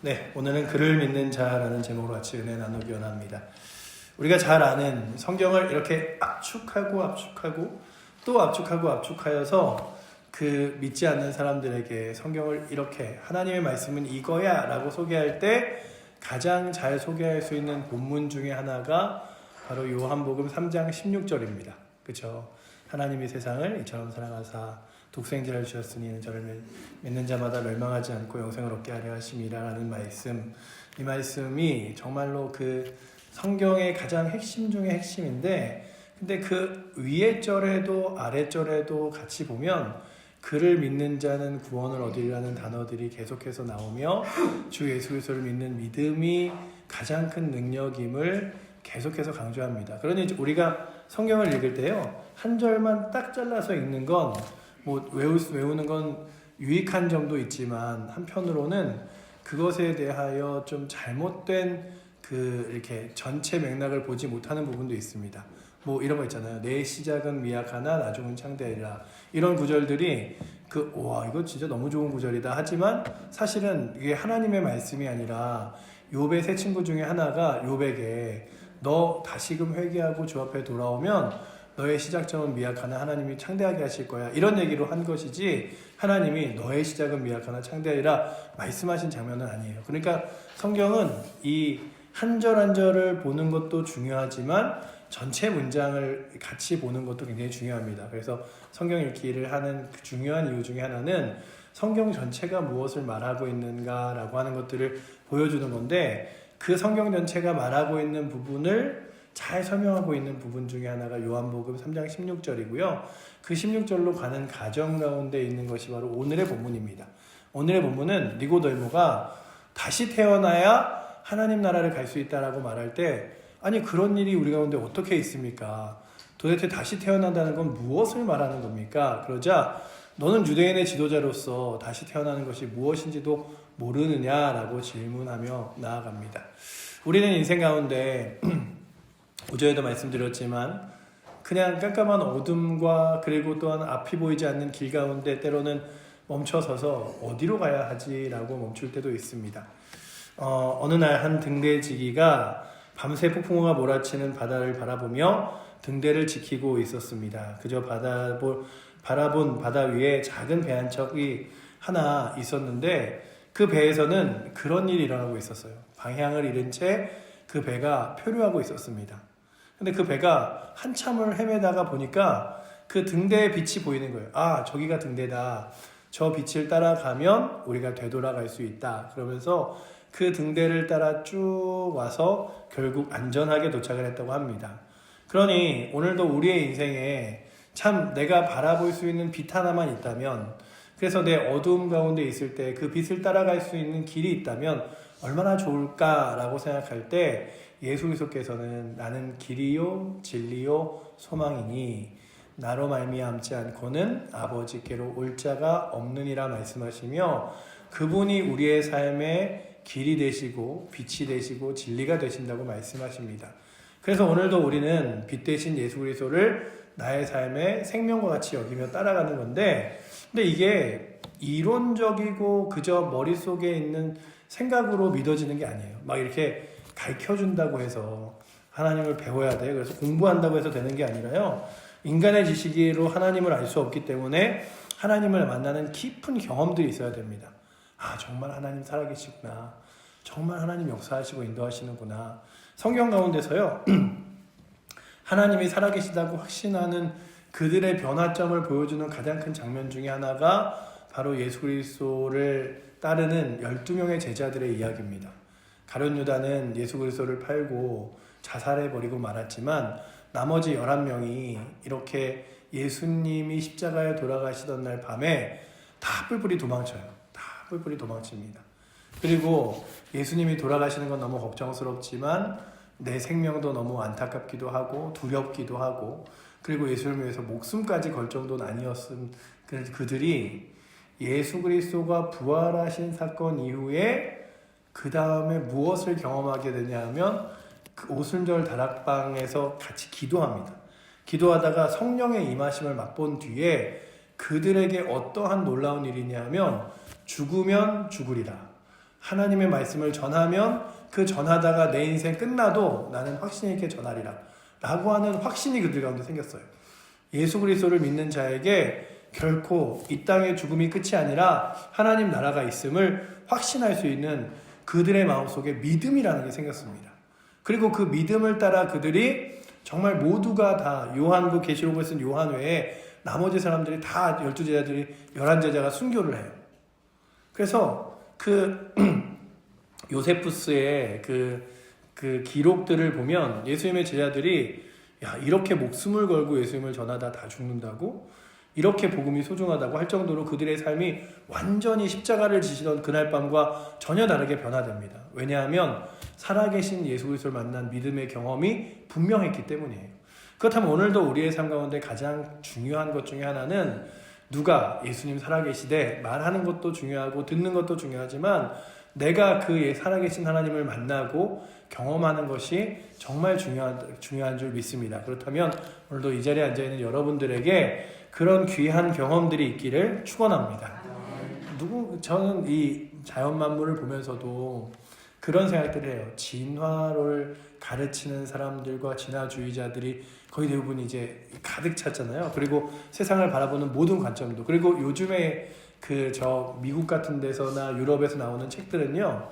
네, 오늘은 그를 믿는 자라는 제목으로 같이 은혜 나누기 원합니다. 우리가 잘 아는 성경을 이렇게 압축하고 또 압축하여서 그 믿지 않는 사람들에게 성경을 이렇게 하나님의 말씀은 이거야 라고 소개할 때 가장 잘 소개할 수 있는 본문 중에 하나가 바로 요한복음 3장 16절입니다. 그렇죠? 하나님이 세상을 이처럼 사랑하사 독생자를 주셨으니 이는 저를 믿는 자마다 멸망하지 않고 영생을 얻게 하려 하심이라 라는 말씀, 이 말씀이 정말로 그 성경의 가장 핵심 중의 핵심인데, 근데 그 위에 절에도 아래 절에도 같이 보면 그를 믿는 자는 구원을 얻으리라는 단어들이 계속해서 나오며 주 예수 그리스도를 믿는 믿음이 가장 큰 능력임을 계속해서 강조합니다. 그러니 우리가 성경을 읽을 때요, 한 절만 딱 잘라서 읽는 건 뭐 외우는 건 유익한 점도 있지만 한편으로는 그것에 대하여 좀 잘못된 이렇게 전체 맥락을 보지 못하는 부분도 있습니다. 뭐 이런 거 있잖아요. 내 시작은 미약하나 나중은 창대하리라. 이런 구절들이 와 이거 진짜 너무 좋은 구절이다 하지만 사실은 이게 하나님의 말씀이 아니라 욥의 세 친구 중에 하나가 욥에게 너 다시금 회개하고 주 앞에 돌아오면 너의 시작점은 미약하나 하나님이 창대하게 하실 거야. 이런 얘기로 한 것이지 하나님이 너의 시작은 미약하나 창대하리라 말씀하신 장면은 아니에요. 그러니까 성경은 이 한 절 한 절을 보는 것도 중요하지만 전체 문장을 같이 보는 것도 굉장히 중요합니다. 그래서 성경 읽기를 하는 그 중요한 이유 중에 하나는 성경 전체가 무엇을 말하고 있는가라고 하는 것들을 보여주는 건데, 그 성경 전체가 말하고 있는 부분을 잘 설명하고 있는 부분 중에 하나가 요한복음 3장 16절이고요. 그 16절로 가는 과정 가운데 있는 것이 바로 오늘의 본문입니다. 오늘의 본문은 니고데모가 다시 태어나야 하나님 나라를 갈 수 있다라고 말할 때, 아니 그런 일이 우리 가운데 어떻게 있습니까? 도대체 다시 태어난다는 건 무엇을 말하는 겁니까? 그러자 너는 유대인의 지도자로서 다시 태어나는 것이 무엇인지도 모르느냐라고 질문하며 나아갑니다. 우리는 인생 가운데 오전에도 말씀드렸지만 그냥 깜깜한 어둠과 그리고 또한 앞이 보이지 않는 길 가운데 때로는 멈춰서서 어디로 가야 하지라고 멈출 때도 있습니다. 어느 날 한 등대지기가 밤새 폭풍우가 몰아치는 바다를 바라보며 등대를 지키고 있었습니다. 그저 바라본 바다 위에 작은 배 한 척이 하나 있었는데 그 배에서는 그런 일이 일어나고 있었어요. 방향을 잃은 채 그 배가 표류하고 있었습니다. 근데 그 배가 한참을 헤매다가 보니까 그 등대의 빛이 보이는 거예요. 아, 저기가 등대다. 저 빛을 따라가면 우리가 되돌아갈 수 있다. 그러면서 그 등대를 따라 쭉 와서 결국 안전하게 도착을 했다고 합니다. 그러니 오늘도 우리의 인생에 참 내가 바라볼 수 있는 빛 하나만 있다면, 그래서 내 어두움 가운데 있을 때 그 빛을 따라갈 수 있는 길이 있다면 얼마나 좋을까라고 생각할 때 예수 그리스도께서는 나는 길이요 진리요 소망이니 나로 말미암지 않고는 아버지께로 올 자가 없느니라 말씀하시며, 그분이 우리의 삶의 길이 되시고 빛이 되시고 진리가 되신다고 말씀하십니다. 그래서 오늘도 우리는 빛 대신 예수 그리스도를 나의 삶의 생명과 같이 여기며 따라가는 건데, 근데 이게 이론적이고 그저 머릿속에 있는 생각으로 믿어지는 게 아니에요. 막 이렇게 가르쳐준다고 해서 하나님을 배워야 돼, 그래서 공부한다고 해서 되는 게 아니라요, 인간의 지식으로 하나님을 알 수 없기 때문에 하나님을 만나는 깊은 경험들이 있어야 됩니다. 아, 정말 하나님 살아계시구나, 정말 하나님 역사하시고 인도하시는구나. 성경 가운데서요 하나님이 살아계시다고 확신하는 그들의 변화점을 보여주는 가장 큰 장면 중에 하나가 바로 예수 그리스도를 따르는 12명의 제자들의 이야기입니다. 가룟 유다는 예수 그리스도를 팔고 자살해버리고 말았지만 나머지 11명이 이렇게 예수님이 십자가에 돌아가시던 날 밤에 다 뿔뿔이 도망쳐요. 다 뿔뿔이 도망칩니다. 그리고 예수님이 돌아가시는 건 너무 걱정스럽지만 내 생명도 너무 안타깝기도 하고 두렵기도 하고, 그리고 예수를 위해서 목숨까지 걸 정도는 아니었음. 그들이 예수 그리스도가 부활하신 사건 이후에 그 다음에 무엇을 경험하게 되냐 하면 그 오순절 다락방에서 같이 기도합니다. 기도하다가 성령의 임하심을 맛본 뒤에 그들에게 어떠한 놀라운 일이냐 하면 죽으면 죽으리라, 하나님의 말씀을 전하면 그 전하다가 내 인생 끝나도 나는 확신 있게 전하리라 라고 하는 확신이 그들 가운데 생겼어요. 예수 그리스도를 믿는 자에게 결코 이 땅의 죽음이 끝이 아니라 하나님 나라가 있음을 확신할 수 있는 그들의 마음속에 믿음이라는 게 생겼습니다. 그리고 그 믿음을 따라 그들이 정말 모두가 다 요한부 계시록을 쓴 요한 외에 나머지 사람들이 다 12제자들이 11제자가 순교를 해요. 그래서 그 요세푸스의 그 기록들을 보면 예수님의 제자들이 야, 이렇게 목숨을 걸고 예수님을 전하다 다 죽는다고? 이렇게 복음이 소중하다고 할 정도로 그들의 삶이 완전히 십자가를 지시던 그날 밤과 전혀 다르게 변화됩니다. 왜냐하면 살아계신 예수 그리스도를 만난 믿음의 경험이 분명했기 때문이에요. 그렇다면 오늘도 우리의 삶 가운데 가장 중요한 것 중에 하나는 누가 예수님 살아계시되 말하는 것도 중요하고 듣는 것도 중요하지만 내가 그 살아계신 하나님을 만나고 경험하는 것이 정말 중요한 줄 믿습니다. 그렇다면 오늘도 이 자리에 앉아있는 여러분들에게 그런 귀한 경험들이 있기를 축원합니다. 저는 이 자연 만물을 보면서도 그런 생각들을 해요. 진화를 가르치는 사람들과 진화주의자들이 거의 대부분 이제 가득 찼잖아요. 그리고 세상을 바라보는 모든 관점도. 그리고 요즘에 미국 같은 데서나 유럽에서 나오는 책들은요,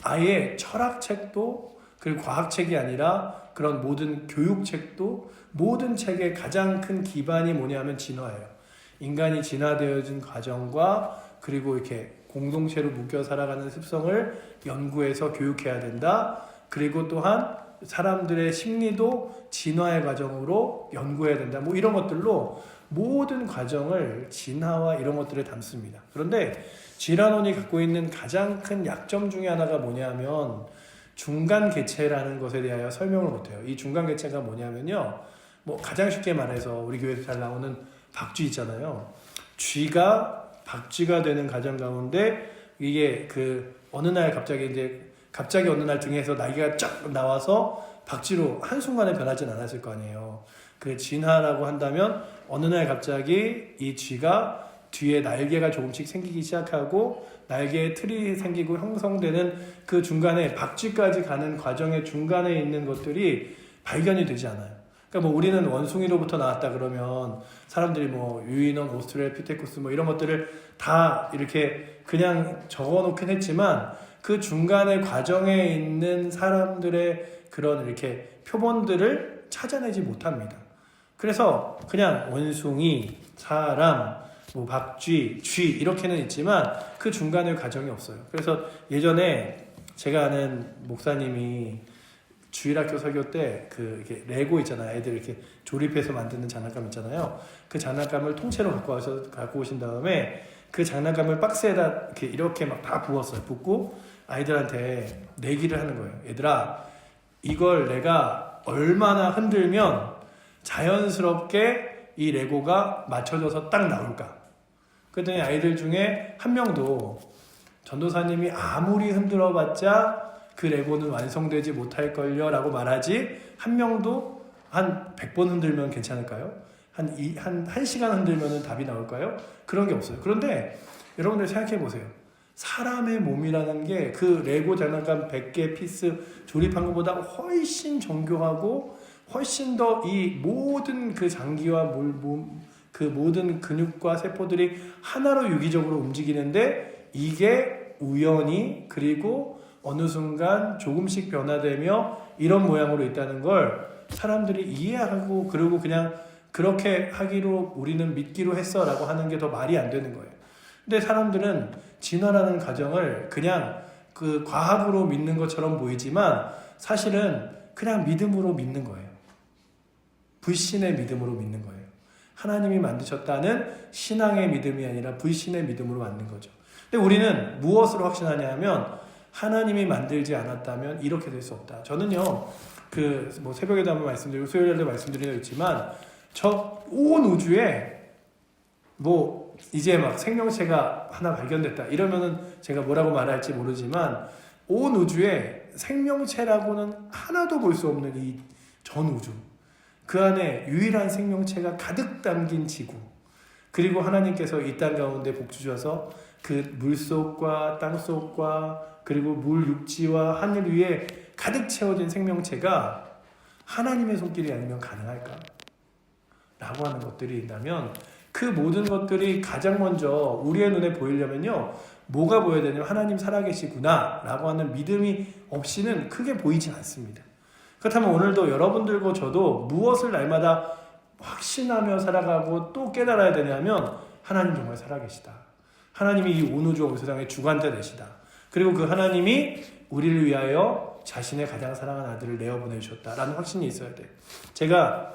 아예 철학책도 그리고 과학책이 아니라 그런 모든 교육책도 모든 책의 가장 큰 기반이 뭐냐면 진화예요. 인간이 진화되어진 과정과 그리고 이렇게 공동체로 묶여 살아가는 습성을 연구해서 교육해야 된다. 그리고 또한 사람들의 심리도 진화의 과정으로 연구해야 된다. 뭐 이런 것들로 모든 과정을 진화와 이런 것들을 담습니다. 그런데 진화론이 갖고 있는 가장 큰 약점 중에 하나가 뭐냐면 중간 개체라는 것에 대하여 설명을 못해요. 이 중간 개체가 뭐냐면요. 뭐 가장 쉽게 말해서 우리 교회에서 잘 나오는 박쥐 있잖아요. 쥐가 박쥐가 되는 과정 가운데 이게 어느 날 갑자기 어느 날 등에서 날개가 쫙 나와서 박쥐로 한순간에 변하진 않았을 거 아니에요. 그 진화라고 한다면 어느 날 갑자기 이 쥐가 뒤에 날개가 조금씩 생기기 시작하고 날개에 틀이 생기고 형성되는 그 중간에 박쥐까지 가는 과정의 중간에 있는 것들이 발견이 되지 않아요. 그러니까 뭐 우리는 원숭이로부터 나왔다 그러면 사람들이 뭐 유인원, 오스트랄로피테쿠스 뭐 이런 것들을 다 이렇게 그냥 적어놓긴 했지만 그 중간의 과정에 있는 사람들의 그런 이렇게 표본들을 찾아내지 못합니다. 그래서 그냥 원숭이, 사람, 뭐 박쥐, 쥐 이렇게는 있지만 그 중간의 과정이 없어요. 그래서 예전에 제가 아는 목사님이 주일학교 설교 때 이렇게 레고 있잖아요. 애들 이렇게 조립해서 만드는 장난감 있잖아요. 그 장난감을 통째로 갖고 오신 다음에 그 장난감을 박스에다 이렇게 막 다 부었어요. 붓고 아이들한테 내기를 하는 거예요. 얘들아, 이걸 내가 얼마나 흔들면 자연스럽게 이 레고가 맞춰져서 딱 나올까? 그랬더니 아이들 중에 한 명도 전도사님이 아무리 흔들어봤자 그 레고는 완성되지 못할걸요 라고 말하지, 한 명도 한 100번 흔들면 괜찮을까요? 한 1시간 흔들면 답이 나올까요? 그런 게 없어요. 그런데 여러분들 생각해 보세요. 사람의 몸이라는 게 그 레고 장난감 100개 피스 조립한 것보다 훨씬 정교하고 훨씬 더 이 모든 그 장기와 그 모든 근육과 세포들이 하나로 유기적으로 움직이는데 이게 우연히 그리고 어느 순간 조금씩 변화되며 이런 모양으로 있다는 걸 사람들이 이해하고 그리고 그냥 그렇게 하기로 우리는 믿기로 했어 라고 하는 게 더 말이 안 되는 거예요. 근데 사람들은 진화라는 과정을 그냥 그 과학으로 믿는 것처럼 보이지만 사실은 그냥 믿음으로 믿는 거예요. 불신의 믿음으로 믿는 거예요. 하나님이 만드셨다는 신앙의 믿음이 아니라 불신의 믿음으로 만든 거죠. 근데 우리는 무엇으로 확신하냐 하면 하나님이 만들지 않았다면 이렇게 될 수 없다. 저는요, 뭐 새벽에도 한번 말씀드리고 수요일에도 말씀드린 적 있지만 저 온 우주에 뭐 이제 막 생명체가 하나 발견됐다 이러면은 제가 뭐라고 말할지 모르지만 온 우주에 생명체라고는 하나도 볼 수 없는 이 전 우주, 그 안에 유일한 생명체가 가득 담긴 지구, 그리고 하나님께서 이 땅 가운데 복 주셔서 그 물속과 땅속과 그리고 물 육지와 하늘 위에 가득 채워진 생명체가 하나님의 손길이 아니면 가능할까? 라고 하는 것들이 있다면 그 모든 것들이 가장 먼저 우리의 눈에 보이려면요, 뭐가 보여야 되냐면 하나님 살아계시구나 라고 하는 믿음이 없이는 크게 보이지 않습니다. 그렇다면 오늘도 여러분들과 저도 무엇을 날마다 확신하며 살아가고 또 깨달아야 되냐면 하나님 정말 살아계시다. 하나님이 이 온 우주 온 세상의 주관자 되시다. 그리고 그 하나님이 우리를 위하여 자신의 가장 사랑하는 아들을 내어 보내주셨다라는 확신이 있어야 돼요. 제가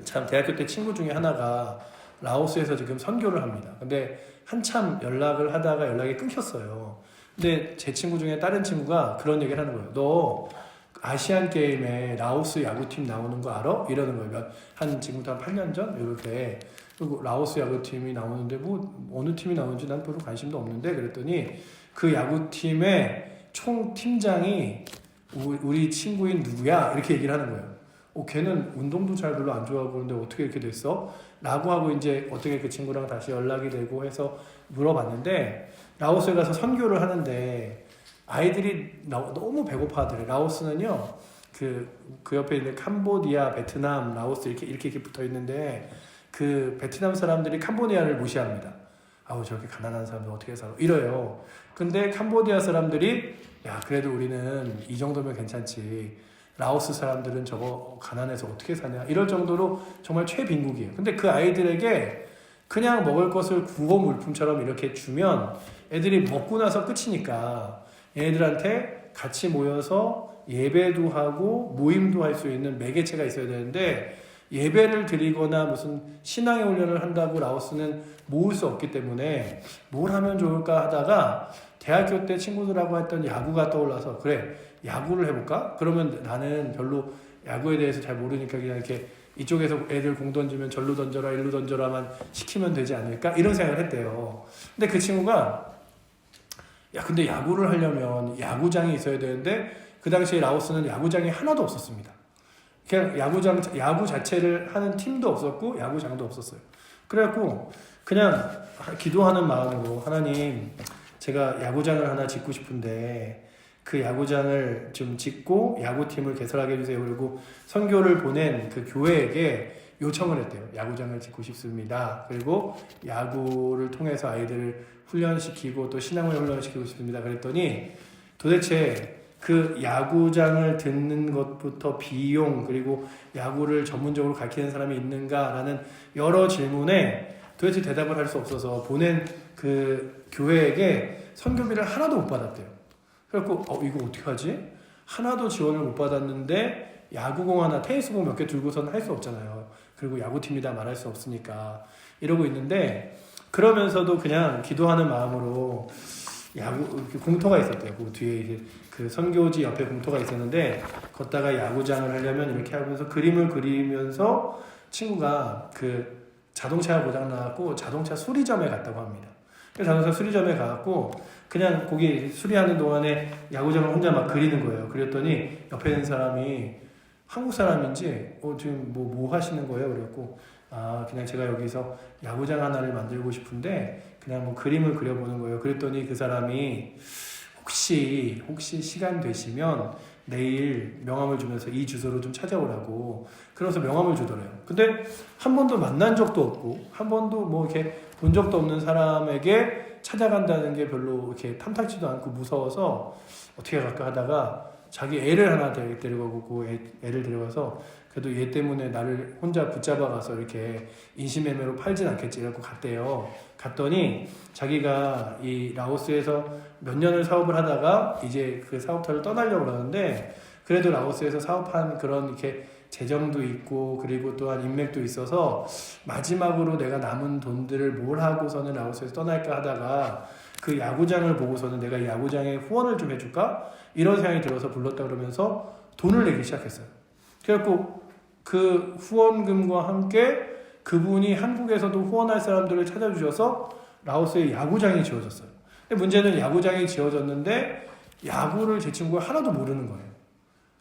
참 대학교 때 친구 중에 하나가 라오스에서 지금 선교를 합니다. 근데 한참 연락을 하다가 연락이 끊겼어요. 근데 제 친구 중에 다른 친구가 그런 얘기를 하는 거예요. 너 아시안 게임에 라오스 야구팀 나오는 거 알아? 이러는 거예요. 지금부터 한 8년 전? 이렇게. 그리고 라오스 야구팀이 나오는데 뭐 어느 팀이 나오는지 난 별로 관심도 없는데, 그랬더니 그 야구팀의 총 팀장이 우리 친구인 누구야? 이렇게 얘기를 하는 거예요. 걔는 운동도 잘 별로 안 좋아하고 그런데 어떻게 이렇게 됐어? 라고 하고 이제 어떻게 그 친구랑 다시 연락이 되고 해서 물어봤는데, 라오스에 가서 선교를 하는데 아이들이 너무 배고파 하더래. 라오스는요, 그 옆에 있는 캄보디아, 베트남, 라오스 이렇게 붙어 있는데 그 베트남 사람들이 캄보디아를 무시합니다. 아우, 저렇게 가난한 사람들 어떻게 살아? 이래요. 근데 캄보디아 사람들이 야, 그래도 우리는 이 정도면 괜찮지. 라오스 사람들은 저거 가난해서 어떻게 사냐? 이럴 정도로 정말 최빈국이에요. 근데 그 아이들에게 그냥 먹을 것을 구호 물품처럼 이렇게 주면 애들이 먹고 나서 끝이니까 얘네들한테 같이 모여서 예배도 하고 모임도 할 수 있는 매개체가 있어야 되는데, 예배를 드리거나 무슨 신앙의 훈련을 한다고 라오스는 모을 수 없기 때문에 뭘 하면 좋을까 하다가 대학교 때 친구들하고 했던 야구가 떠올라서, 그래, 야구를 해볼까? 그러면 나는 별로 야구에 대해서 잘 모르니까 그냥 이렇게 이쪽에서 애들 공 던지면 절로 던져라 일로 던져라만 시키면 되지 않을까? 이런 생각을 했대요. 근데 그 친구가 야, 근데 야구를 하려면 야구장이 있어야 되는데 그 당시에 라오스는 야구장이 하나도 없었습니다. 그냥 야구 자체를 하는 팀도 없었고 야구장도 없었어요. 그래갖고 그냥 기도하는 마음으로, 하나님, 제가 야구장을 하나 짓고 싶은데 그 야구장을 좀 짓고 야구팀을 개설하게 해주세요. 그리고 선교를 보낸 그 교회에게 요청을 했대요. 야구장을 짓고 싶습니다. 그리고 야구를 통해서 아이들을 훈련시키고 또 신앙을 훈련시키고 싶습니다. 그랬더니 도대체 그 야구장을 듣는 것부터 비용, 그리고 야구를 전문적으로 가르치는 사람이 있는가라는 여러 질문에 도대체 대답을 할 수 없어서 보낸 그 교회에게 선교비를 하나도 못 받았대요. 그래갖고 이거 어떻게 하지? 하나도 지원을 못 받았는데 야구공 하나, 테니스공 몇 개 들고서는 할 수 없잖아요. 그리고 야구팀이다 말할 수 없으니까 이러고 있는데, 그러면서도 그냥 기도하는 마음으로 공터가 있었대요. 그 뒤에 이제 그 선교지 옆에 공터가 있었는데 걷다가 야구장을 하려면 이렇게 하면서 그림을 그리면서 친구가 그 자동차가 고장 나갖고 자동차 수리점에 갔다고 합니다. 그래서 자동차 수리점에 가갖고 그냥 거기 수리하는 동안에 야구장을 혼자 막 그리는 거예요. 그랬더니 옆에 있는 사람이 한국 사람인지 지금 뭐 하시는 거예요? 그랬고 그냥 제가 여기서 야구장 하나를 만들고 싶은데 그냥 뭐 그림을 그려보는 거예요. 그랬더니 그 사람이 혹시 시간 되시면 내일 명함을 주면서 이 주소로 좀 찾아오라고, 그래서 명함을 주더래요. 근데 한 번도 만난 적도 없고 한 번도 뭐 이렇게 본 적도 없는 사람에게 찾아간다는 게 별로 이렇게 탐탁지도 않고 무서워서 어떻게 갈까 하다가 자기 애를 하나 데려가고 그 애를 데려가서 그래도 얘 때문에 나를 혼자 붙잡아가서 이렇게 인신매매로 팔진 않겠지 이러고 갔대요. 갔더니 자기가 이 라오스에서 몇 년을 사업을 하다가 이제 그 사업터를 떠나려고 그러는데, 그래도 라오스에서 사업한 그런 이렇게 재정도 있고 그리고 또한 인맥도 있어서 마지막으로 내가 남은 돈들을 뭘 하고서는 라오스에서 떠날까 하다가 그 야구장을 보고서는 내가 이 야구장에 후원을 좀 해줄까? 이런 생각이 들어서 불렀다 그러면서 돈을 내기 시작했어요. 그래갖고 그 후원금과 함께 그분이 한국에서도 후원할 사람들을 찾아주셔서 라오스에 야구장이 지어졌어요. 근데 문제는 야구장이 지어졌는데 야구를 제 친구가 하나도 모르는 거예요.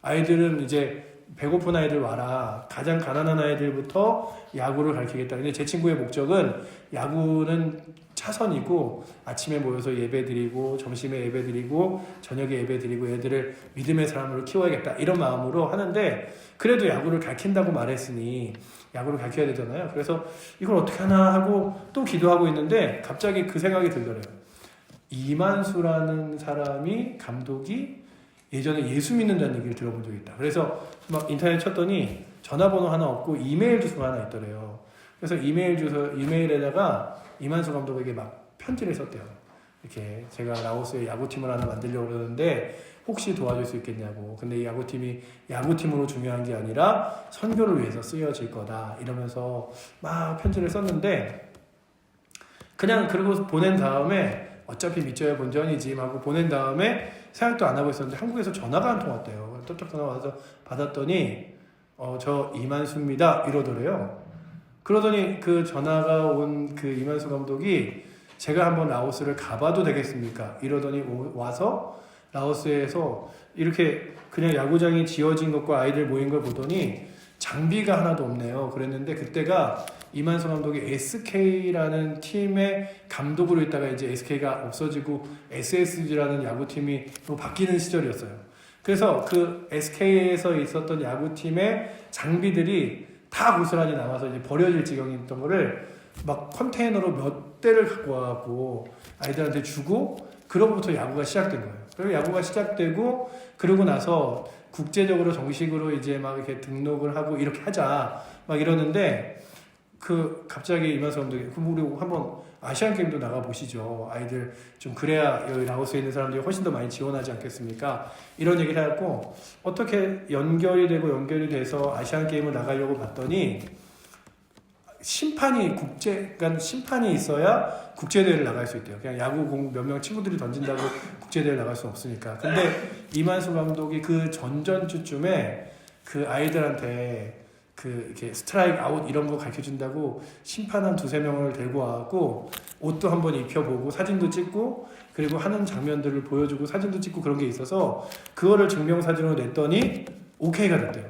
아이들은 이제 배고픈 아이들 와라. 가장 가난한 아이들부터 야구를 가르치겠다. 근데 제 친구의 목적은 야구는 차선이고 아침에 모여서 예배 드리고 점심에 예배 드리고 저녁에 예배 드리고 애들을 믿음의 사람으로 키워야겠다. 이런 마음으로 하는데 그래도 야구를 가르친다고 말했으니 야구를 가르쳐야 되잖아요. 그래서 이걸 어떻게 하나 하고 또 기도하고 있는데 갑자기 그 생각이 들더래요. 이만수라는 사람이 감독이 예전에 예수 믿는다는 얘기를 들어본 적이 있다. 그래서 막 인터넷 쳤더니 전화번호 하나 없고 이메일 주소가 하나 있더래요. 그래서 이메일에다가 이만수 감독에게 막 편지를 썼대요. 이렇게 제가 라오스에 야구팀을 하나 만들려고 그러는데 혹시 도와줄 수 있겠냐고. 근데 이 야구팀이 야구팀으로 중요한 게 아니라 선교를 위해서 쓰여질 거다. 이러면서 막 편지를 썼는데 그냥 그리고 보낸 다음에 어차피 믿져야 본전이지 하고 보낸 다음에 생각도 안 하고 있었는데 한국에서 전화가 한 통 왔대요. 톡톡 전화 와서 받았더니 저 이만수입니다 이러더래요. 그러더니 그 전화가 온 그 이만수 감독이 제가 한번 라오스를 가봐도 되겠습니까? 이러더니 와서 라오스에서 이렇게 그냥 야구장이 지어진 것과 아이들 모인 걸 보더니 장비가 하나도 없네요. 그랬는데 그때가 이만수 감독이 SK라는 팀의 감독으로 있다가 이제 SK가 없어지고 SSG라는 야구팀이 또 바뀌는 시절이었어요. 그래서 그 SK에서 있었던 야구팀의 장비들이 다 고스란히 남아서 이제 버려질 지경이었던 거를 막 컨테이너로 몇 대를 갖고 와갖고 아이들한테 주고 그로부터 야구가 시작된 거예요. 그리고 야구가 시작되고 그러고 나서 국제적으로 정식으로 이제 막 이렇게 등록을 하고 이렇게 하자 막 이러는데 그 갑자기 이만수 감독이 그럼 우리 한번 아시안 게임도 나가 보시죠. 아이들 좀 그래야 여기 라오스에 있는 사람들이 훨씬 더 많이 지원하지 않겠습니까? 이런 얘기를 해갖고 어떻게 연결이 돼서 아시안 게임을 나가려고 봤더니 그러니까 심판이 있어야 국제대회를 나갈 수 있대요. 그냥 야구 몇 명 친구들이 던진다고 국제대회를 나갈 수는 없으니까. 근데 이만수 감독이 그 전전주쯤에 그 아이들한테 이렇게 스트라이크 아웃 이런 거 가르쳐 준다고 심판 한 두세 명을 데리고 와갖고 옷도 한번 입혀보고 사진도 찍고 그리고 하는 장면들을 보여주고 사진도 찍고 그런 게 있어서 그거를 증명사진으로 냈더니 오케이가 됐대요.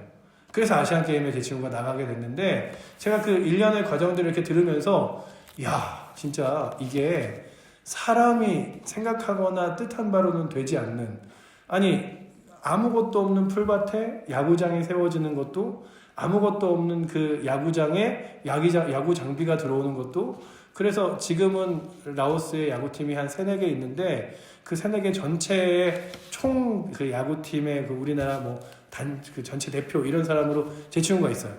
그래서 아시안게임에 제 친구가 나가게 됐는데 제가 그 1년의 과정들을 이렇게 들으면서 야 진짜 이게 사람이 생각하거나 뜻한 바로는 되지 않는 아니 아무것도 없는 풀밭에 야구장이 세워지는 것도 아무것도 없는 그 야구장에 야구 장비가 들어오는 것도 그래서 지금은 라오스의 야구팀이 한 3-4개 있는데 그 3-4개 전체의 총 그 야구팀의 그 우리나라 그 전체 대표 이런 사람으로 제 친구가 있어요.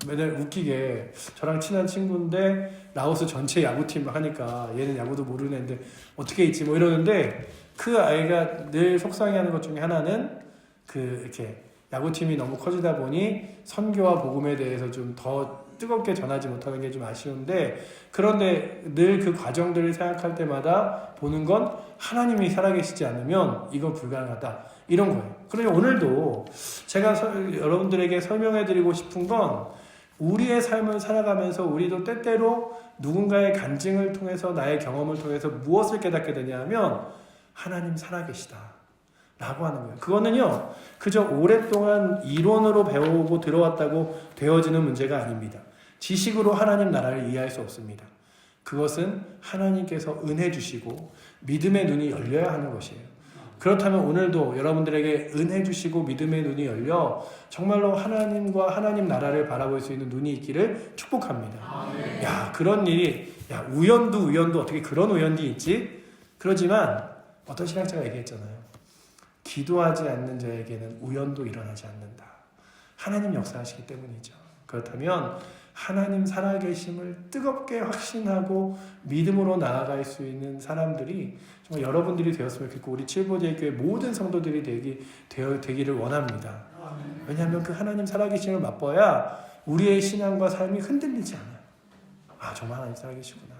맨날 웃기게 저랑 친한 친구인데 라오스 전체 야구팀 하니까 얘는 야구도 모르는 애인데 어떻게 있지 뭐 이러는데 그 아이가 늘 속상해하는 것 중에 하나는 이렇게 야구팀이 너무 커지다 보니 선교와 복음에 대해서 좀 더 뜨겁게 전하지 못하는 게 좀 아쉬운데 그런데 늘 그 과정들을 생각할 때마다 보는 건 하나님이 살아계시지 않으면 이건 불가능하다 이런 거예요. 그러니 오늘도 제가 여러분들에게 설명해드리고 싶은 건 우리의 삶을 살아가면서 우리도 때때로 누군가의 간증을 통해서 나의 경험을 통해서 무엇을 깨닫게 되냐면 하나님 살아계시다 라고 하는 거예요. 그거는요 그저 오랫동안 이론으로 배우고 들어왔다고 되어지는 문제가 아닙니다. 지식으로 하나님 나라를 이해할 수 없습니다. 그것은 하나님께서 은혜 주시고 믿음의 눈이 열려야 하는 것이에요. 그렇다면 오늘도 여러분들에게 은혜 주시고 믿음의 눈이 열려 정말로 하나님과 하나님 나라를 바라볼 수 있는 눈이 있기를 축복합니다. 아멘. 야 그런 일이 우연도 어떻게 그런 우연이 있지? 그러지만 어떤 신학자가 얘기했잖아요. 기도하지 않는 자에게는 우연도 일어나지 않는다. 하나님 역사하시기 때문이죠. 그렇다면 하나님 살아계심을 뜨겁게 확신하고 믿음으로 나아갈 수 있는 사람들이 정말 여러분들이 되었으면 좋겠고 우리 칠보제교회 모든 성도들이 되기를 원합니다. 왜냐하면 그 하나님 살아계심을 맛봐야 우리의 신앙과 삶이 흔들리지 않아요. 아 정말 하나님 살아계시구나.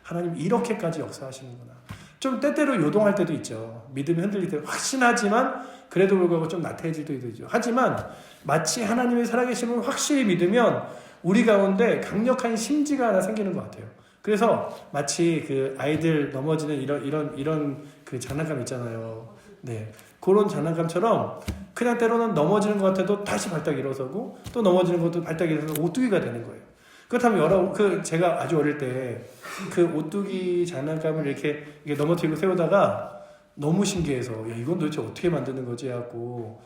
하나님 이렇게까지 역사하시는구나. 좀 때때로 요동할 때도 있죠. 믿음이 흔들릴 때 확신하지만 그래도 불구하고 좀 나태해질 때도 있죠. 하지만 마치 하나님의 살아계심을 확실히 믿으면 우리 가운데 강력한 심지가 하나 생기는 것 같아요. 그래서 마치 그 아이들 넘어지는 이런 그 장난감 있잖아요. 네, 그런 장난감처럼 그냥 때로는 넘어지는 것 같아도 다시 발딱 일어서고 또 넘어지는 것도 발딱 일어서서 오뚜기가 되는 거예요. 그렇다면 제가 아주 어릴 때 그 오뚜기 장난감을 이렇게 넘어뜨리고 세우다가 너무 신기해서 야 이건 도대체 어떻게 만드는 거지 하고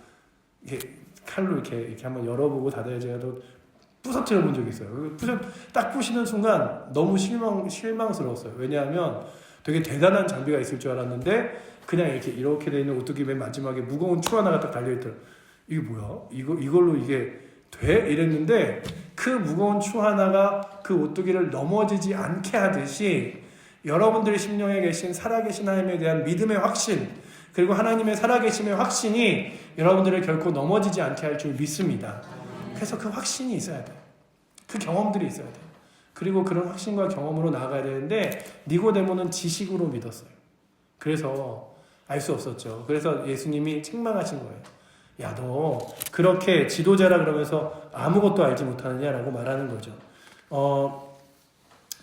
이렇게 칼로 이렇게 한번 열어보고 닫아야지 해도 부서뜨려 본 적이 있어요. 딱 부시는 순간 너무 실망스러웠어요. 왜냐하면 되게 대단한 장비가 있을 줄 알았는데 그냥 이렇게 돼 있는 오뚜기 맨 마지막에 무거운 추 하나가 딱 달려있더라고요. 이게 뭐야? 이걸로 이게 돼? 이랬는데 그 무거운 추 하나가 그 오뚜기를 넘어지지 않게 하듯이 여러분들의 심령에 계신 살아계신 하나님에 대한 믿음의 확신 그리고 하나님의 살아계심의 확신이 여러분들을 결코 넘어지지 않게 할 줄 믿습니다. 그래서 그 확신이 있어야 돼요. 그 경험들이 있어야 돼요. 그리고 그런 확신과 경험으로 나아가야 되는데 니고데모는 지식으로 믿었어요. 그래서 알 수 없었죠. 그래서 예수님이 책망하신 거예요. 야, 너 그렇게 지도자라 그러면서 아무것도 알지 못하느냐라고 말하는 거죠.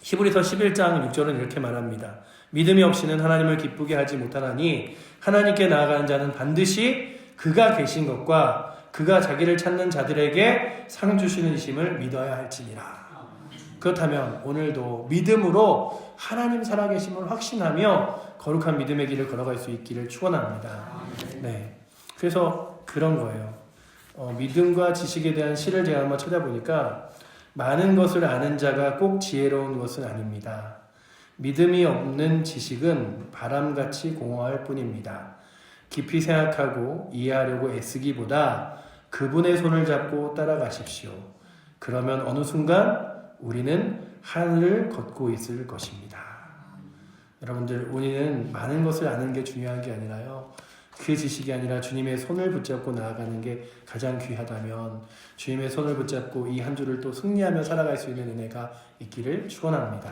히브리서 11장 6절은 이렇게 말합니다. 믿음이 없이는 하나님을 기쁘게 하지 못하나니 하나님께 나아가는 자는 반드시 그가 계신 것과 그가 자기를 찾는 자들에게 상 주시는 이심을 믿어야 할지니라. 그렇다면 오늘도 믿음으로 하나님 살아계심을 확신하며 거룩한 믿음의 길을 걸어갈 수 있기를 축원합니다. 네, 그래서 그런 거예요. 믿음과 지식에 대한 시를 제가 한번 찾아보니까 많은 것을 아는 자가 꼭 지혜로운 것은 아닙니다. 믿음이 없는 지식은 바람같이 공허할 뿐입니다. 깊이 생각하고 이해하려고 애쓰기보다 그분의 손을 잡고 따라가십시오. 그러면 어느 순간 우리는 하늘을 걷고 있을 것입니다. 여러분들, 우리는 많은 것을 아는 게 중요한 게 아니라요. 그 지식이 아니라 주님의 손을 붙잡고 나아가는 게 가장 귀하다면 주님의 손을 붙잡고 이 한 주를 또 승리하며 살아갈 수 있는 은혜가 있기를 축원합니다.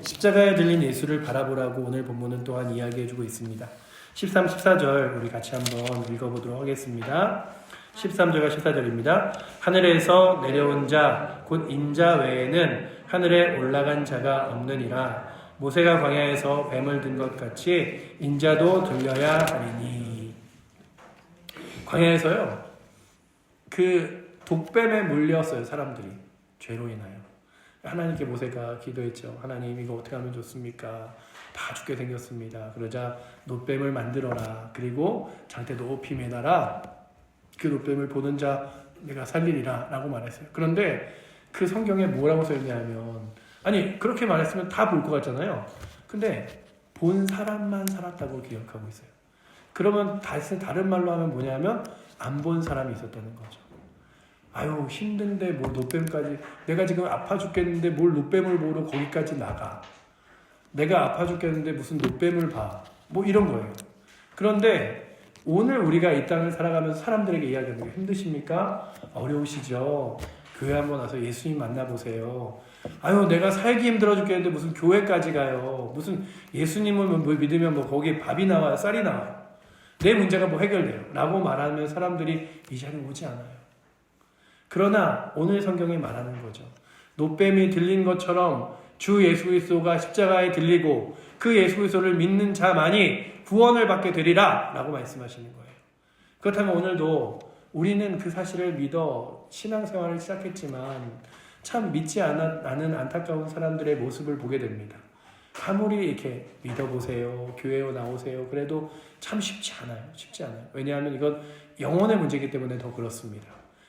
십자가에 들린 예수를 바라보라고 오늘 본문은 또한 이야기해주고 있습니다. 13, 14절 우리 같이 한번 읽어보도록 하겠습니다. 13절과 14절입니다. 하늘에서 내려온 자, 곧 인자 외에는 하늘에 올라간 자가 없느니라. 모세가 광야에서 뱀을 든 것 같이 인자도 들려야 하리니. 광야에서요, 그 독뱀에 물렸어요, 사람들이. 죄로 인하여. 하나님께 모세가 기도했죠. 하나님, 이거 어떻게 하면 좋습니까? 다 죽게 생겼습니다. 그러자 놋뱀을 만들어라. 그리고 장대 높이 매달아. 그 놋뱀을 보는 자 내가 살리리라 라고 말했어요. 그런데 그 성경에 뭐라고 써있냐면, 아니 그렇게 말했으면 다 볼 것 같잖아요. 근데 본 사람만 살았다고 기억하고 있어요. 그러면 다른 말로 하면 뭐냐면 안 본 사람이 있었다는 거죠. 아유 힘든데 뭐 놋뱀까지, 내가 지금 아파 죽겠는데 뭘 놋뱀을 보러 거기까지 나가. 내가 아파 죽겠는데 무슨 놋뱀을 봐. 뭐 이런 거예요. 그런데 오늘 우리가 이 땅을 살아가면서 사람들에게 이야기하는 게 힘드십니까? 어려우시죠? 교회 한번 와서 예수님 만나보세요. 아유 내가 살기 힘들어 죽겠는데 무슨 교회까지 가요. 무슨 예수님을 뭐 믿으면 뭐 거기에 밥이 나와요, 쌀이 나와요. 내 문제가 뭐 해결돼요 라고 말하면 사람들이 이 자리에 오지 않아요. 그러나 오늘 성경이 말하는 거죠. 놋뱀이 들린 것처럼 주 예수 그리스도가 십자가에 들리고 그 예수 그리스도를 믿는 자만이 구원을 받게 되리라 라고 말씀하시는 거예요. 그렇다면 오늘도 우리는 그 사실을 믿어 신앙생활을 시작했지만 참 믿지 않은 안타까운 사람들의 모습을 보게 됩니다. 아무리 이렇게 믿어보세요, 교회에 나오세요, 그래도 참 쉽지 않아요. 왜냐하면 이건 영혼의 문제이기 때문에 더 그렇습니다.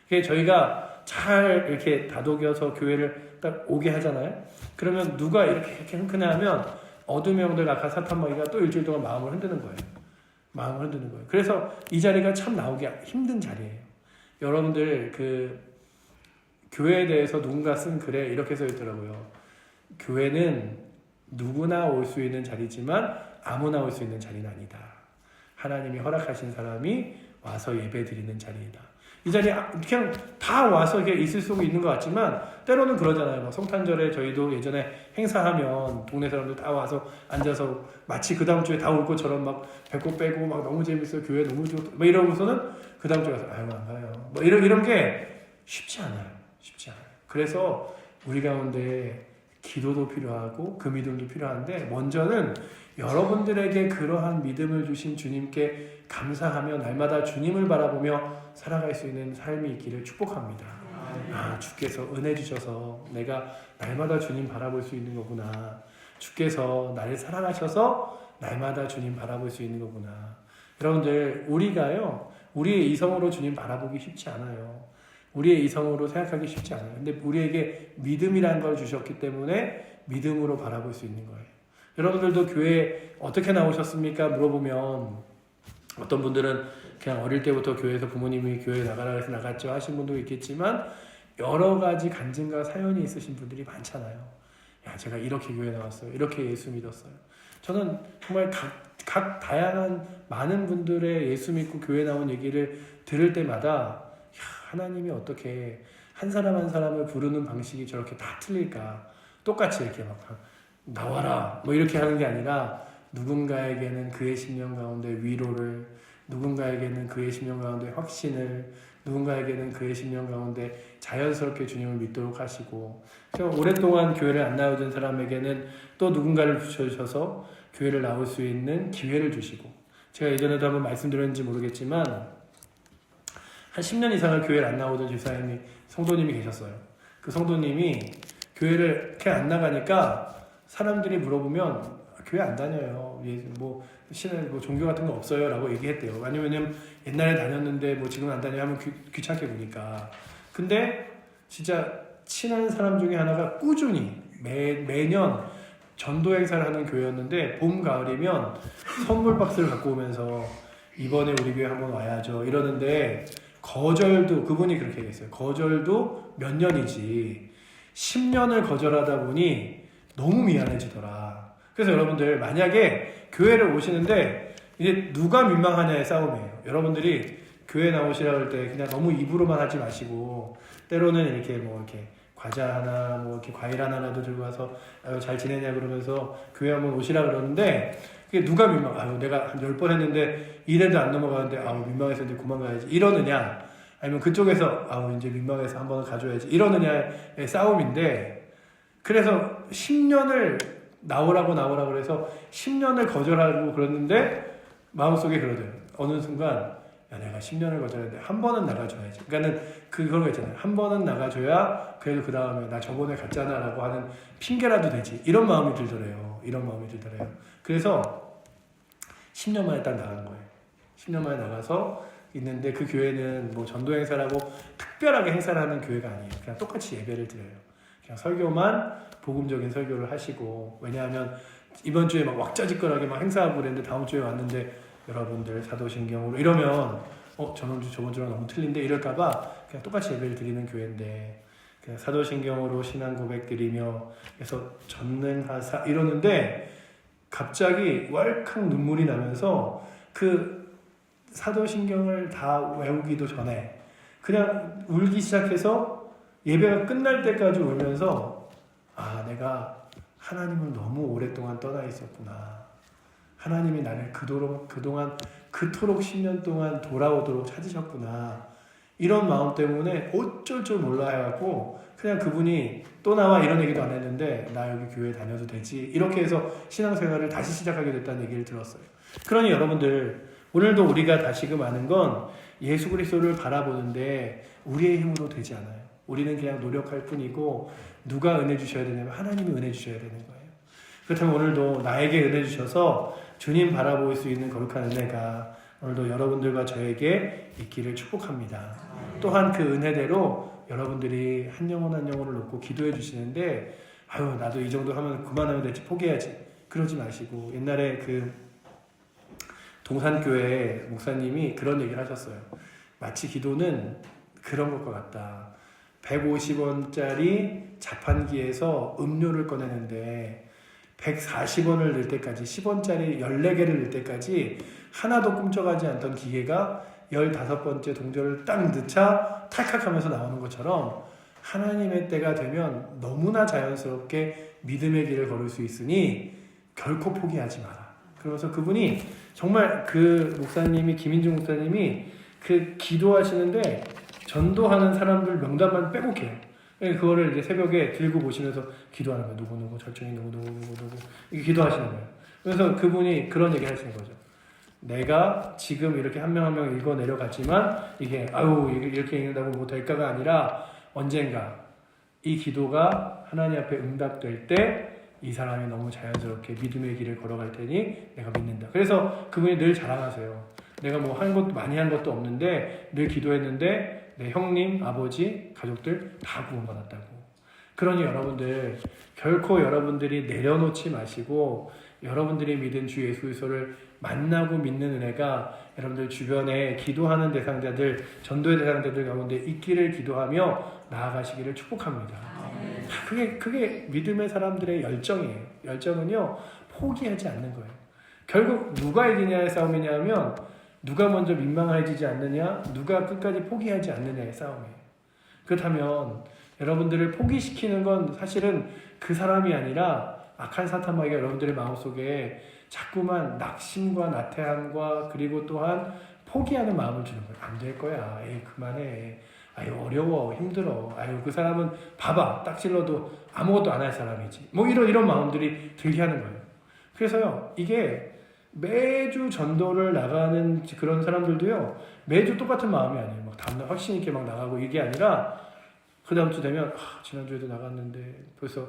저희가 잘 이렇게 다독여서 교회를 딱 오게 하잖아요. 그러면 누가 이렇게 흔쾌하면 어둠의 영들 낙하 사탄마귀가 또 일주일 동안 마음을 흔드는 거예요. 그래서 이 자리가 참 나오기 힘든 자리예요. 여러분들 그 교회에 대해서 누군가 쓴 글에 이렇게 써 있더라고요. 교회는 누구나 올 수 있는 자리지만 아무나 올 수 있는 자리는 아니다. 하나님이 허락하신 사람이 와서 예배 드리는 자리이다. 이 자리에 그냥 다 와서 이렇게 있을 수 있는 것 같지만 때로는 그러잖아요. 막 성탄절에 저희도 예전에 행사하면 동네 사람들 다 와서 앉아서 마치 그 다음 주에 다 올 것처럼 막 배꼽 빼고 막 너무 재밌어요. 교회 너무 좋다. 뭐 이러고서는 그 다음 주에 가서 아유 안 가요. 뭐 이런 게 쉽지 않아요. 그래서 우리 가운데 기도도 필요하고 그 믿음도 필요한데 먼저는 여러분들에게 그러한 믿음을 주신 주님께 감사하며 날마다 주님을 바라보며 살아갈 수 있는 삶이 있기를 축복합니다. 주께서 은혜 주셔서 내가 날마다 주님 바라볼 수 있는 거구나. 주께서 나를 사랑하셔서 날마다 주님 바라볼 수 있는 거구나. 여러분들, 우리가요, 우리의 이성으로 주님 바라보기 쉽지 않아요. 우리의 이성으로 생각하기 쉽지 않아요. 근데 우리에게 믿음이라는 걸 주셨기 때문에 믿음으로 바라볼 수 있는 거예요. 여러분들도 교회에 어떻게 나오셨습니까? 물어보면 어떤 분들은 그냥 어릴 때부터 교회에서 부모님이 교회에 나가라 해서 나갔죠 하신 분도 있겠지만 여러 가지 간증과 사연이 있으신 분들이 많잖아요. 야, 제가 이렇게 교회 나왔어요. 이렇게 예수 믿었어요. 저는 정말 각 다양한 많은 분들의 예수 믿고 교회 나온 얘기를 들을 때마다 하나님이 어떻게 한 사람 한 사람을 부르는 방식이 저렇게 다 틀릴까? 똑같이 이렇게 막 나와라 뭐 이렇게 하는 게 아니라 누군가에게는 그의 심령 가운데 위로를, 누군가에게는 그의 심령 가운데 확신을, 누군가에게는 그의 심령 가운데 자연스럽게 주님을 믿도록 하시고, 오랫동안 교회를 안 나오던 사람에게는 또 누군가를 붙여주셔서 교회를 나올 수 있는 기회를 주시고, 제가 예전에도 한번 말씀드렸는지 모르겠지만 한 10년 이상을 교회를 안 나오던 집사님이, 성도님이 계셨어요. 그 성도님이 교회를 이렇게 안 나가니까 사람들이 물어보면 교회 안 다녀요. 뭐 신은 뭐 종교 같은 거 없어요 라고 얘기했대요. 왜냐면 옛날에 다녔는데 뭐 지금 안 다녀 하면 귀찮게 보니까. 근데 진짜 친한 사람 중에 하나가 꾸준히 매년 전도 행사를 하는 교회였는데 봄 가을이면 선물 박스를 갖고 오면서 이번에 우리 교회 한번 와야죠 이러는데, 거절도, 그분이 그렇게 얘기했어요. 거절도 몇 년이지 10년을 거절하다 보니 너무 미안해지더라. 그래서 여러분들, 만약에 교회를 오시는데 이제 누가 민망하냐의 싸움이에요. 여러분들이 교회 나오시라 할 때 그냥 너무 입으로만 하지 마시고, 때로는 이렇게 뭐 이렇게 과자 하나, 뭐 이렇게 과일 하나라도 들고 와서 아유 잘 지내냐 그러면서 교회 한번 오시라 그러는데, 그게 누가 아유 내가 한 10번 했는데 이래도 안 넘어가는데 아우 민망해서 이제 그만 가야지 이러느냐, 아니면 그쪽에서 아우 이제 민망해서 한 번은 가줘야지 이러느냐의 싸움인데, 그래서 10년을 나오라고 그래서 10년을 거절하고 그랬는데 마음속에 그러대요. 어느 순간 야 내가 10년을 거절했는데 한 번은 나가줘야지. 그러니까는 그런 거 있잖아요. 한 번은 나가줘야 그래도 그 다음에 나 저번에 갔잖아 라고 하는 핑계라도 되지. 이런 마음이 들더래요. 그래서 10년 만에 딱 나간 거예요. 10년 만에 나가서 있는데, 그 교회는 뭐 전도 행사라고 특별하게 행사를 하는 교회가 아니에요. 그냥 똑같이 예배를 드려요. 그냥 설교만 복음적인 설교를 하시고, 왜냐하면 이번 주에 막 왁자지껄하게 막 행사하고 그랬는데 다음 주에 왔는데 여러분들 사도신경으로 이러면 저번 주랑 너무 틀린데 이럴까봐 그냥 똑같이 예배를 드리는 교회인데, 그냥 사도신경으로 신앙 고백 드리며 그래서 전능하사 이러는데 갑자기 왈칵 눈물이 나면서 그 사도신경을 다 외우기도 전에 그냥 울기 시작해서 예배가 끝날 때까지 울면서 내가 하나님을 너무 오랫동안 떠나 있었구나. 하나님이 나를 그동안 그토록 10년 동안 돌아오도록 찾으셨구나. 이런 마음 때문에 어쩔 줄 몰라 해갖고 그냥 그분이 또 나와 이런 얘기도 안 했는데 나 여기 교회 다녀도 되지 이렇게 해서 신앙생활을 다시 시작하게 됐다는 얘기를 들었어요. 그러니 여러분들, 오늘도 우리가 다시금 아는 건 예수 그리스도를 바라보는데 우리의 힘으로 되지 않아요. 우리는 그냥 노력할 뿐이고, 누가 은혜 주셔야 되냐면 하나님이 은혜 주셔야 되는 거예요. 그렇다면 오늘도 나에게 은혜 주셔서 주님 바라볼 수 있는 거룩한 은혜가 오늘도 여러분들과 저에게 있기를 축복합니다. 또한 그 은혜대로 여러분들이 한 영혼 한 영혼을 놓고 기도해 주시는데, 아유 나도 이 정도 하면 그만하면 되지 포기해야지 그러지 마시고, 옛날에 그 동산교회 목사님이 그런 얘기를 하셨어요. 마치 기도는 그런 것과 같다. 150원짜리 자판기에서 음료를 꺼내는데 140원을 넣을 때까지, 10원짜리 14개를 넣을 때까지 하나도 꿈쩍하지 않던 기계가 15번째 동전을 딱 넣자 탈칵하면서 나오는 것처럼, 하나님의 때가 되면 너무나 자연스럽게 믿음의 길을 걸을 수 있으니 결코 포기하지 마라. 그러면서 그분이 정말 그 목사님이, 김인중 목사님이 그 기도하시는데 전도하는 사람들 명단만 빼곡해요. 그거를 이제 새벽에 들고 보시면서 기도하는 거예요. 누구 절정이 누구 이렇게 기도하시는 거예요. 그래서 그분이 그런 얘기를 하시는 거죠. 내가 지금 이렇게 한 명 한 명 읽어 내려갔지만 이게 이렇게 읽는다고 뭐 될까가 아니라 언젠가 이 기도가 하나님 앞에 응답될 때 이 사람이 너무 자연스럽게 믿음의 길을 걸어갈 테니 내가 믿는다. 그래서 그분이 늘 자랑하세요. 내가 뭐 한 것도 많이 한 것도 없는데 늘 기도했는데 내 형님, 아버지, 가족들 다 구원받았다고. 그러니 여러분들 결코 여러분들이 내려놓지 마시고 여러분들이 믿은 주 예수 그리스도를 만나고 믿는 은혜가 여러분들 주변에 기도하는 대상자들, 전도의 대상자들 가운데 있기를 기도하며 나아가시기를 축복합니다. 그게 믿음의 사람들의 열정이에요. 열정은요, 포기하지 않는 거예요. 결국 누가 이기냐의 싸움이냐 하면 누가 먼저 민망해지지 않느냐, 누가 끝까지 포기하지 않느냐의 싸움이에요. 그렇다면 여러분들을 포기시키는 건 사실은 그 사람이 아니라 악한 사탄마귀가 여러분들의 마음속에 자꾸만 낙심과 나태함과 그리고 또한 포기하는 마음을 주는 거예요. 안 될 거야. 에이, 그만해. 아유, 어려워. 힘들어. 아유, 그 사람은 봐봐. 딱 찔러도 아무것도 안 할 사람이지. 뭐 이런 마음들이 들게 하는 거예요. 그래서요, 이게 매주 전도를 나가는 그런 사람들도요, 매주 똑같은 마음이 아니에요. 막 다음날 확신 있게 막 나가고 이게 아니라, 그 다음 주 되면, 지난주에도 나갔는데, 벌써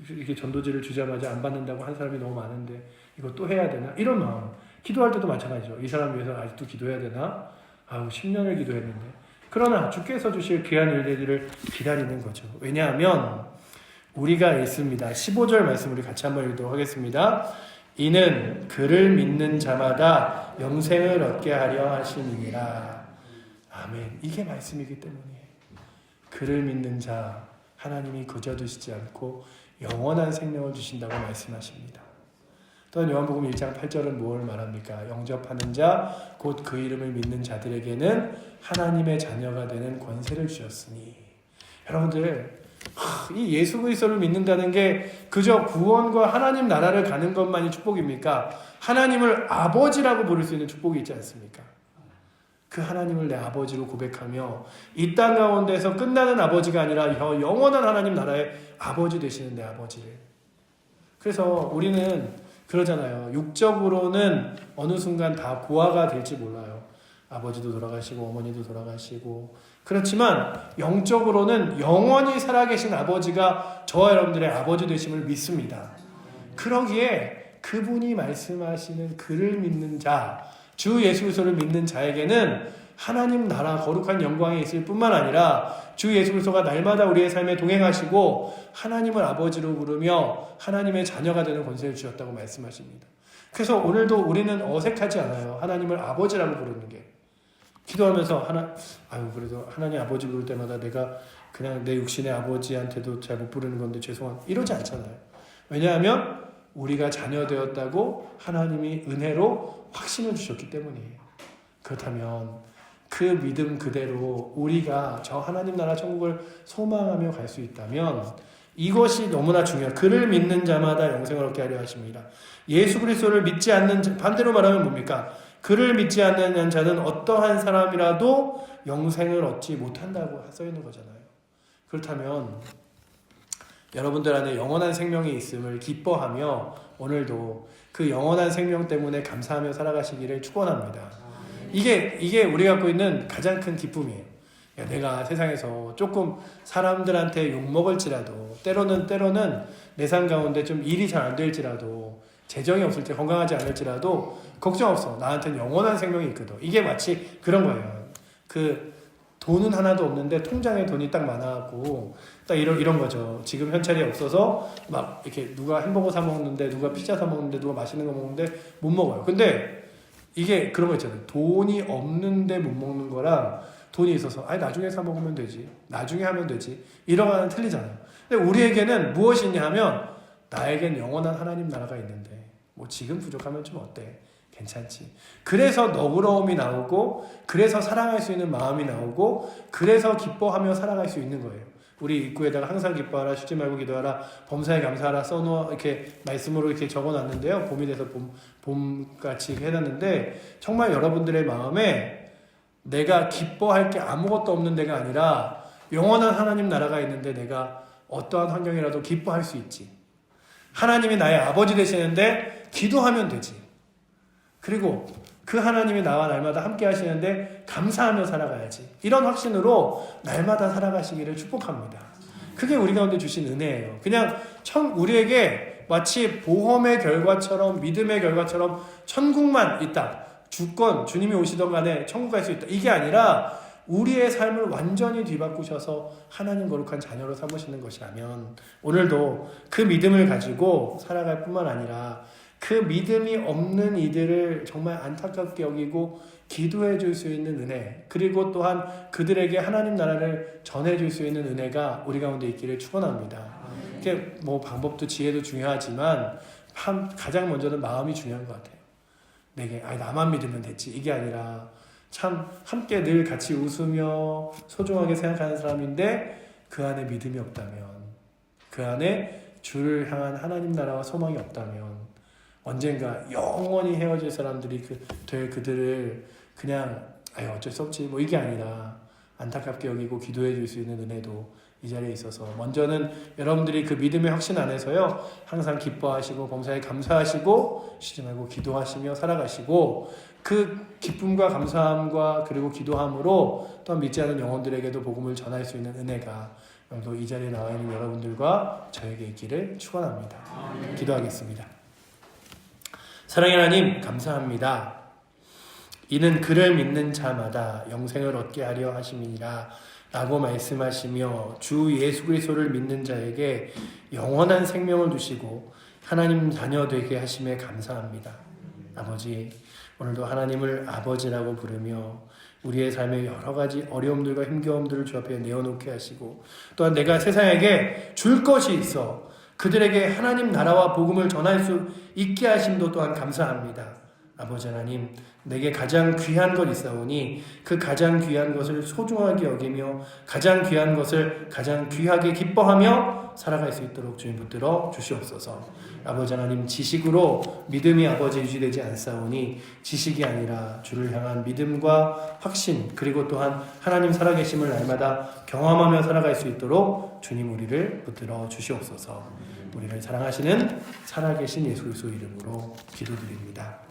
이렇게 전도지를 주자마자 안 받는다고 한 사람이 너무 많은데, 이거 또 해야 되나? 이런 마음. 기도할 때도 마찬가지죠. 이 사람 위해서 아직도 기도해야 되나? 10년을 기도했는데. 그러나 주께서 주실 귀한 일들을 기다리는 거죠. 왜냐하면 우리가 읽습니다. 15절 말씀 우리 같이 한번 읽도록 하겠습니다. 이는 그를 믿는 자마다 영생을 얻게 하려 하심이니라. 아멘. 이게 말씀이기 때문이에요. 그를 믿는 자 하나님이 거저두시지 않고 영원한 생명을 주신다고 말씀하십니다. 또한 요한복음 1장 8절은 뭘 말합니까? 영접하는 자, 곧 그 이름을 믿는 자들에게는 하나님의 자녀가 되는 권세를 주셨으니. 여러분들, 이 예수 그리스도를 믿는다는 게 그저 구원과 하나님 나라를 가는 것만이 축복입니까? 하나님을 아버지라고 부를 수 있는 축복이 있지 않습니까? 그 하나님을 내 아버지로 고백하며 이 땅 가운데서 끝나는 아버지가 아니라 영원한 하나님 나라의 아버지 되시는 내 아버지를. 그래서 우리는 그러잖아요. 육적으로는 어느 순간 다 고아가 될지 몰라요. 아버지도 돌아가시고 어머니도 돌아가시고. 그렇지만 영적으로는 영원히 살아계신 아버지가 저와 여러분들의 아버지 되심을 믿습니다. 그러기에 그분이 말씀하시는 그를 믿는 자, 주 예수 그리스도를 믿는 자에게는 하나님 나라 거룩한 영광이 있을 뿐만 아니라 주 예수 그리스도가 날마다 우리의 삶에 동행하시고 하나님을 아버지로 부르며 하나님의 자녀가 되는 권세를 주셨다고 말씀하십니다. 그래서 오늘도 우리는 어색하지 않아요. 하나님을 아버지라고 부르는 게. 기도하면서 그래도 하나님 아버지 부를 때마다 내가 그냥 내 육신의 아버지한테도 잘 못 부르는 건데 죄송합니다. 이러지 않잖아요. 왜냐하면 우리가 자녀 되었다고 하나님이 은혜로 확신을 주셨기 때문이에요. 그렇다면 그 믿음 그대로 우리가 저 하나님 나라 천국을 소망하며 갈 수 있다면 이것이 너무나 중요해요. 그를 믿는 자마다 영생을 얻게 하려 하십니다. 예수 그리스도를 믿지 않는 자, 반대로 말하면 뭡니까? 그를 믿지 않는 자는 어떠한 사람이라도 영생을 얻지 못한다고 써 있는 거잖아요. 그렇다면 여러분들 안에 영원한 생명이 있음을 기뻐하며 오늘도 그 영원한 생명 때문에 감사하며 살아가시기를 축원합니다. 이게 우리가 갖고 있는 가장 큰 기쁨이에요. 내가 세상에서 조금 사람들한테 욕먹을지라도 때로는 내 삶 가운데 좀 일이 잘 안 될지라도 재정이 없을 때 건강하지 않을지라도 걱정 없어. 나한테는 영원한 생명이 있거든. 이게 마치 그런 거예요. 그 돈은 하나도 없는데 통장에 돈이 딱 많아갖고 딱 이런 거죠. 지금 현찰이 없어서 막 이렇게 누가 햄버거 사 먹는데 누가 피자 사 먹는데 누가 맛있는 거 먹는데 못 먹어요. 근데 이게 그런 거 있잖아요. 돈이 없는데 못 먹는 거랑 돈이 있어서 나중에 사 먹으면 되지. 나중에 하면 되지. 이런 거는 틀리잖아요. 근데 우리에게는 무엇이 있냐 하면 나에겐 영원한 하나님 나라가 있는데 뭐 지금 부족하면 좀 어때? 괜찮지. 그래서 너그러움이 나오고 그래서 사랑할 수 있는 마음이 나오고 그래서 기뻐하며 살아갈 수 있는 거예요. 우리 입구에다가 항상 기뻐하라, 쉬지 말고 기도하라, 범사에 감사하라 써놓아 이렇게 말씀으로 이렇게 적어놨는데요. 봄이 돼서 봄같이 해놨는데 정말 여러분들의 마음에 내가 기뻐할 게 아무것도 없는 데가 아니라 영원한 하나님 나라가 있는데 내가 어떠한 환경이라도 기뻐할 수 있지. 하나님이 나의 아버지 되시는데 기도하면 되지. 그리고 그 하나님이 나와 날마다 함께 하시는데 감사하며 살아가야지. 이런 확신으로 날마다 살아가시기를 축복합니다. 그게 우리 가운데 주신 은혜예요. 그냥 우리에게 마치 보험의 결과처럼, 믿음의 결과처럼 천국만 있다. 주권, 주님이 오시던 간에 천국 갈 수 있다. 이게 아니라 우리의 삶을 완전히 뒤바꾸셔서 하나님 거룩한 자녀로 삼으시는 것이라면 오늘도 그 믿음을 가지고 살아갈 뿐만 아니라 그 믿음이 없는 이들을 정말 안타깝게 여기고 기도해 줄 수 있는 은혜, 그리고 또한 그들에게 하나님 나라를 전해 줄 수 있는 은혜가 우리 가운데 있기를 축원합니다. 이게 뭐 방법도 지혜도 중요하지만 가장 먼저는 마음이 중요한 것 같아요. 내게 나만 믿으면 됐지, 이게 아니라 참 함께 늘 같이 웃으며 소중하게 생각하는 사람인데 그 안에 믿음이 없다면, 그 안에 주를 향한 하나님 나라와 소망이 없다면 언젠가 영원히 헤어질 사람들이 그들을 그냥 어쩔 수 없지 뭐 이게 아니라 안타깝게 여기고 기도해 줄 수 있는 은혜도 이 자리에 있어서, 먼저는 여러분들이 그 믿음의 확신 안에서요 항상 기뻐하시고 범사에 감사하시고 쉬지 말고 기도하시며 살아가시고, 그 기쁨과 감사함과 그리고 기도함으로 또한 믿지 않은 영혼들에게도 복음을 전할 수 있는 은혜가 오늘도 이 자리에 나와 있는 여러분들과 저에게 있기를 축원합니다. 기도하겠습니다. 사랑의 하나님, 감사합니다. 이는 그를 믿는 자마다 영생을 얻게 하려 하심이니라 라고 말씀하시며 주 예수 그리스도를 믿는 자에게 영원한 생명을 주시고 하나님 자녀 되게 하심에 감사합니다. 아버지, 오늘도 하나님을 아버지라고 부르며 우리의 삶의 여러 가지 어려움들과 힘겨움들을 주 앞에 내어놓게 하시고, 또한 내가 세상에게 줄 것이 있어 그들에게 하나님 나라와 복음을 전할 수 있게 하심도 또한 감사합니다. 아버지 하나님, 내게 가장 귀한 것 있사오니 그 가장 귀한 것을 소중하게 여기며 가장 귀한 것을 가장 귀하게 기뻐하며 살아갈 수 있도록 주님 붙들어 주시옵소서. 아버지 하나님, 지식으로 믿음이 아버지 유지되지 않사오니 지식이 아니라 주를 향한 믿음과 확신, 그리고 또한 하나님 살아계심을 날마다 경험하며 살아갈 수 있도록 주님 우리를 붙들어 주시옵소서. 우리를 사랑하시는 살아계신 예수 그리스도 이름으로 기도드립니다.